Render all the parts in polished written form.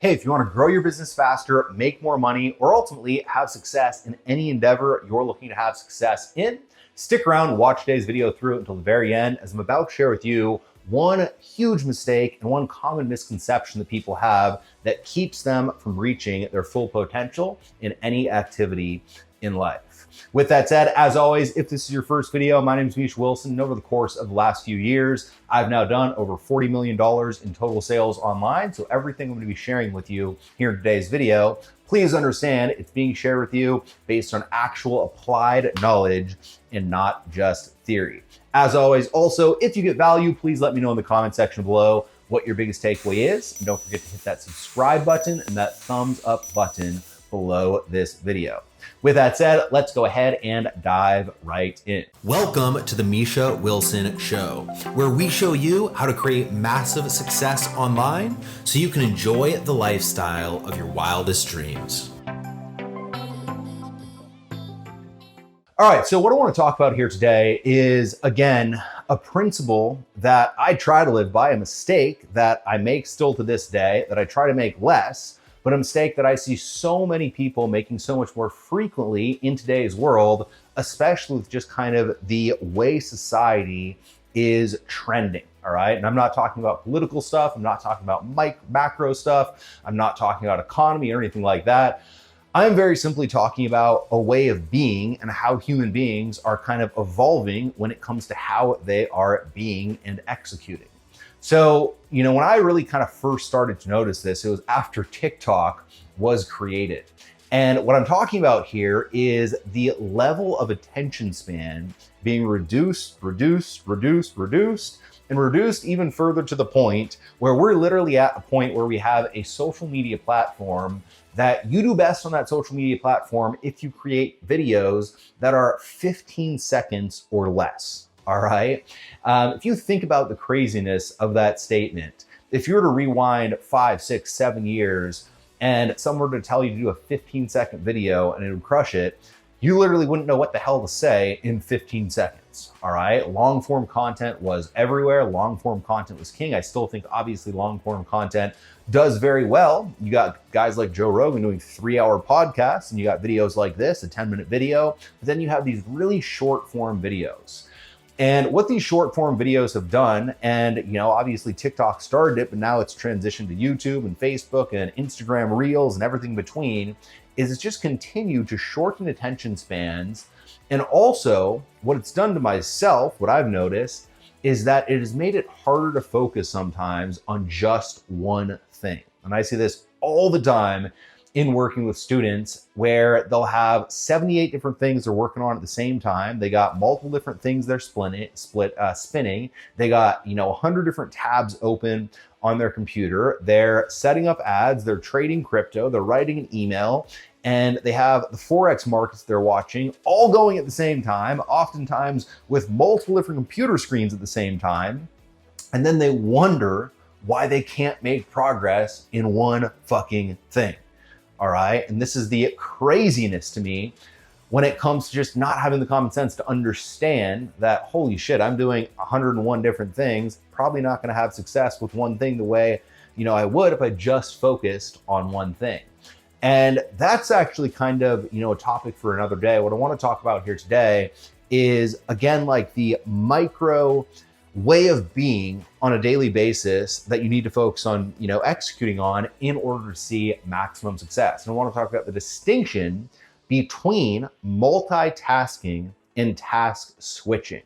Hey, if you want to grow your business faster, make more money, or ultimately have success in any endeavor you're looking to have success in, stick around and watch today's video through until the very end, as I'm about to share with you one huge mistake and one common misconception that people have that keeps them from reaching their full potential in any activity in life. With that said, as always, if this is your first video, my name is Misha Wilson, and over the course of the last few years, I've now done over $40 million in total sales online. So everything I'm going to be sharing with you here in today's video, please understand it's being shared with you based on actual applied knowledge and not just theory. As always, also, if you get value, please let me know in the comment section below what your biggest takeaway is. And don't forget to hit that subscribe button and that thumbs up button below this video. With that said, let's go ahead and dive right in. Welcome to the Misha Wilson Show, where we show you how to create massive success online so you can enjoy the lifestyle of your wildest dreams. All right, so what I want to talk about here today is, again, a principle that I try to live by, a mistake that I make still to this day, that I try to make less, but a mistake that I see so many people making so much more frequently in today's world, especially with just kind of the way society is trending, all right? And I'm not talking about political stuff, I'm not talking about macro stuff, I'm not talking about economy or anything like that. I'm very simply talking about a way of being and how human beings are kind of evolving when it comes to how they are being and executing. So, when I really kind of first started to notice this, it was after TikTok was created. And what I'm talking about here is the level of attention span being reduced even further to the point where we're literally at a point where we have a social media platform that you do best on that social media platform if you create videos that are 15 seconds or less. All right. If you think about the craziness of that statement, if you were to rewind 5, 6, 7 years and someone were to tell you to do a 15-second video and it would crush it, you literally wouldn't know what the hell to say in 15 seconds. All right. Long form content was everywhere. Long form content was king. I still think obviously long form content does very well. You got guys like Joe Rogan doing 3-hour podcasts, and you got videos like this, a 10-minute video. But then you have these really short form videos. And what these short form videos have done, and obviously TikTok started it, but now it's transitioned to YouTube and Facebook and Instagram Reels and everything between, is it's just continued to shorten attention spans. And also what it's done to myself, what I've noticed, is that it has made it harder to focus sometimes on just one thing. And I see this all the time in working with students, where they'll have 78 different things they're working on at the same time. They got multiple different things they're spinning. They got 100 different tabs open on their computer. They're setting up ads. They're trading crypto. They're writing an email, and they have the Forex markets they're watching all going at the same time, oftentimes with multiple different computer screens at the same time. And then they wonder why they can't make progress in one fucking thing. All right. And this is the craziness to me when it comes to just not having the common sense to understand that, holy shit, I'm doing 101 different things, probably not going to have success with one thing the way, I would if I just focused on one thing. And that's actually kind of, a topic for another day. What I want to talk about here today is, again, like the micro way of being on a daily basis that you need to focus on, executing on in order to see maximum success. And I want to talk about the distinction between multitasking and task switching.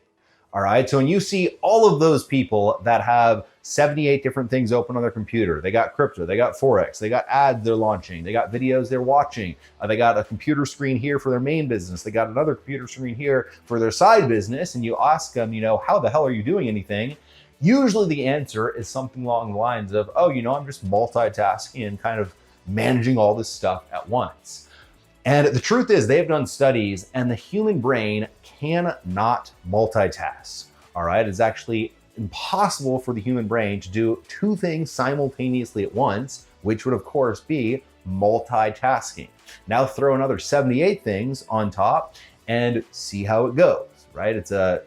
All right. So when you see all of those people that have 78 different things open on their computer, they got crypto, they got Forex, they got ads they're launching, they got videos they're watching, they got a computer screen here for their main business, they got another computer screen here for their side business, and you ask them, how the hell are you doing anything? Usually the answer is something along the lines of, I'm just multitasking and kind of managing all this stuff at once. And the truth is, they've done studies, and the human brain cannot multitask. All right. It's actually impossible for the human brain to do two things simultaneously at once, which would of course be multitasking. Now throw another 78 things on top and see how it goes, right? It's a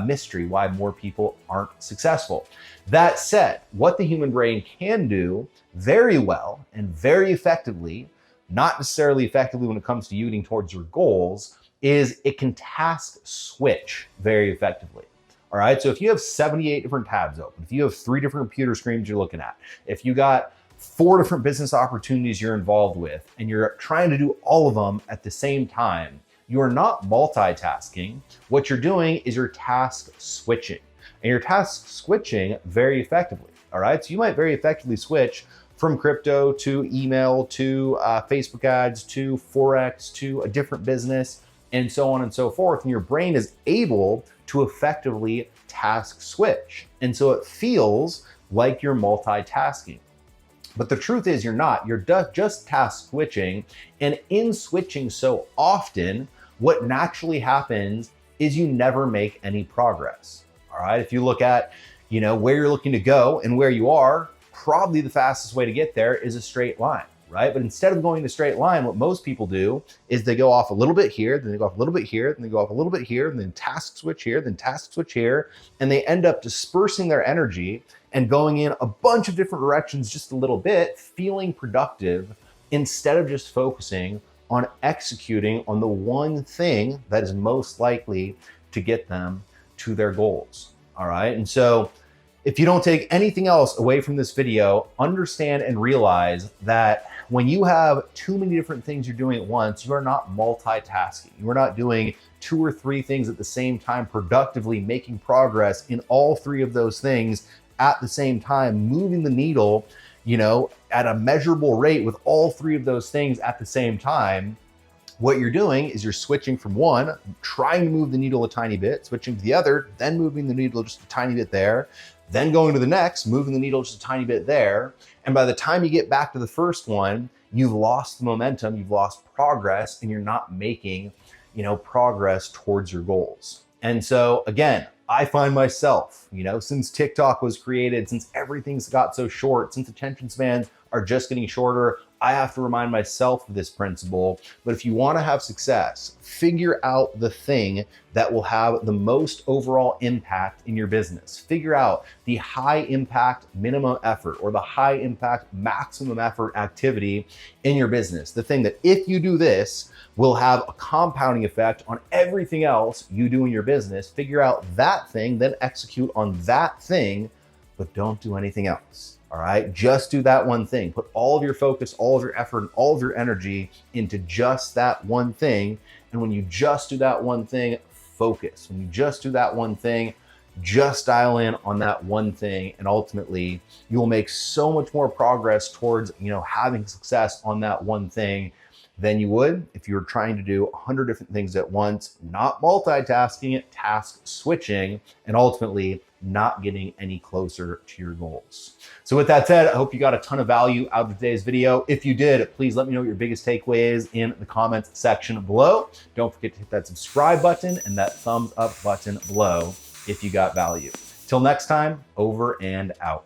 mystery why more people aren't successful. That said, what the human brain can do very well and very effectively, not necessarily effectively when it comes to you getting towards your goals, is it can task switch very effectively. All right, so if you have 78 different tabs open, if you have 3 different computer screens you're looking at, if you got 4 different business opportunities you're involved with, and you're trying to do all of them at the same time, you are not multitasking. What you're doing is you're task switching, and you're task switching very effectively. All right, so you might very effectively switch from crypto to email to Facebook ads to Forex to a different business and so on and so forth. And your brain is able to effectively task switch. And so it feels like you're multitasking. But the truth is you're not. You're just task switching. And in switching so often, what naturally happens is you never make any progress. All right. If you look at, where you're looking to go and where you are, probably the fastest way to get there is a straight line, right? But instead of going the straight line, what most people do is they go off a little bit here, then they go off a little bit here, then they go off a little bit here, and then task switch here, then task switch here, and they end up dispersing their energy and going in a bunch of different directions just a little bit, feeling productive instead of just focusing on executing on the one thing that is most likely to get them to their goals. All right. And so if you don't take anything else away from this video, understand and realize that when you have too many different things you're doing at once, you are not multitasking. You are not doing 2 or 3 things at the same time, productively making progress in all 3 of those things at the same time, moving the needle, at a measurable rate with all 3 of those things at the same time. What you're doing is you're switching from one, trying to move the needle a tiny bit, switching to the other, then moving the needle just a tiny bit there, then going to the next, moving the needle just a tiny bit there. And by the time you get back to the first one, you've lost the momentum, you've lost progress, and you're not making, progress towards your goals. And so again, I find myself, since TikTok was created, since everything's got so short, since attention spans are just getting shorter, I have to remind myself of this principle. But if you want to have success, figure out the thing that will have the most overall impact in your business. Figure out the high impact minimum effort or the high impact maximum effort activity in your business. The thing that if you do this will have a compounding effect on everything else you do in your business. Figure out that thing, then execute on that thing, but don't do anything else. All right, just do that one thing. Put all of your focus, all of your effort, and all of your energy into just that one thing. And when you just do that one thing, focus. When you just do that one thing, just dial in on that one thing. And ultimately, you will make so much more progress towards, having success on that one thing than you would if you were trying to do 100 different things at once, not multitasking, task switching, and ultimately not getting any closer to your goals. So with that said, I hope you got a ton of value out of today's video. If you did, please let me know what your biggest takeaway is in the comments section below. Don't forget to hit that subscribe button and that thumbs up button below if you got value. Till next time, over and out.